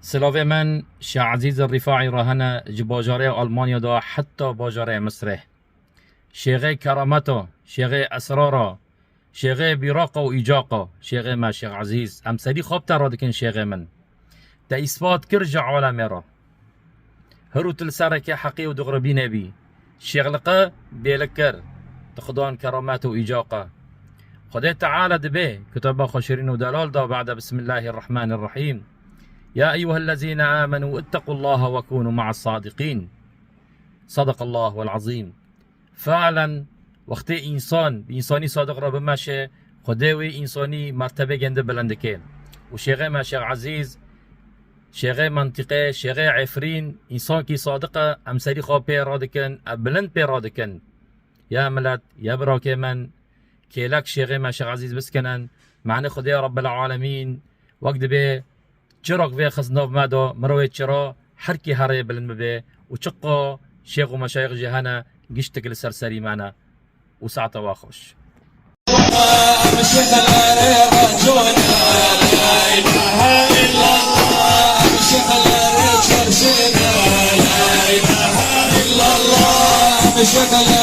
سلاوی من شیخ عزیز الرفاعی راهنه جباجاره آلمانیا دا حتی باجاره مصره شیخ کرامتا شیخ اسرارا شیخ بیراقا و ایجاقا شیخ ما شیخ عزیز امسری خواب ترا دکن شیخ من تا اثبات کرج عالم را هرو تلسرك حقي ودغربي نبي شغلقه بيلكر تخضان كرامات وإيجاقه خدي تعالى دبي كتب خشرين ودلال دا بعد بسم الله الرحمن الرحيم يا أيها الذين آمنوا اتقوا الله وكونوا مع الصادقين صدق الله العظيم فعلا وقت إنسان بإنساني صادق را بمشه خداوي إنساني مرتبة جند بلندكين وشيخ ما شيخ عزيز شیخ منطقه شیخ عفرین انسان کی صادقه امسری خواب پیرادکن بلند پیرادکن یا ملت یا براک من کلک شیخ ما شیخ عزیز بسکنن معنی خدای رب العالمین وقت به چراغ به خزناب مادا مروی چرا هر کی هر بلند به و چقا شیخ و مشایخ جهانه گشتک لسرسری معنا و ساعت واخوش شكل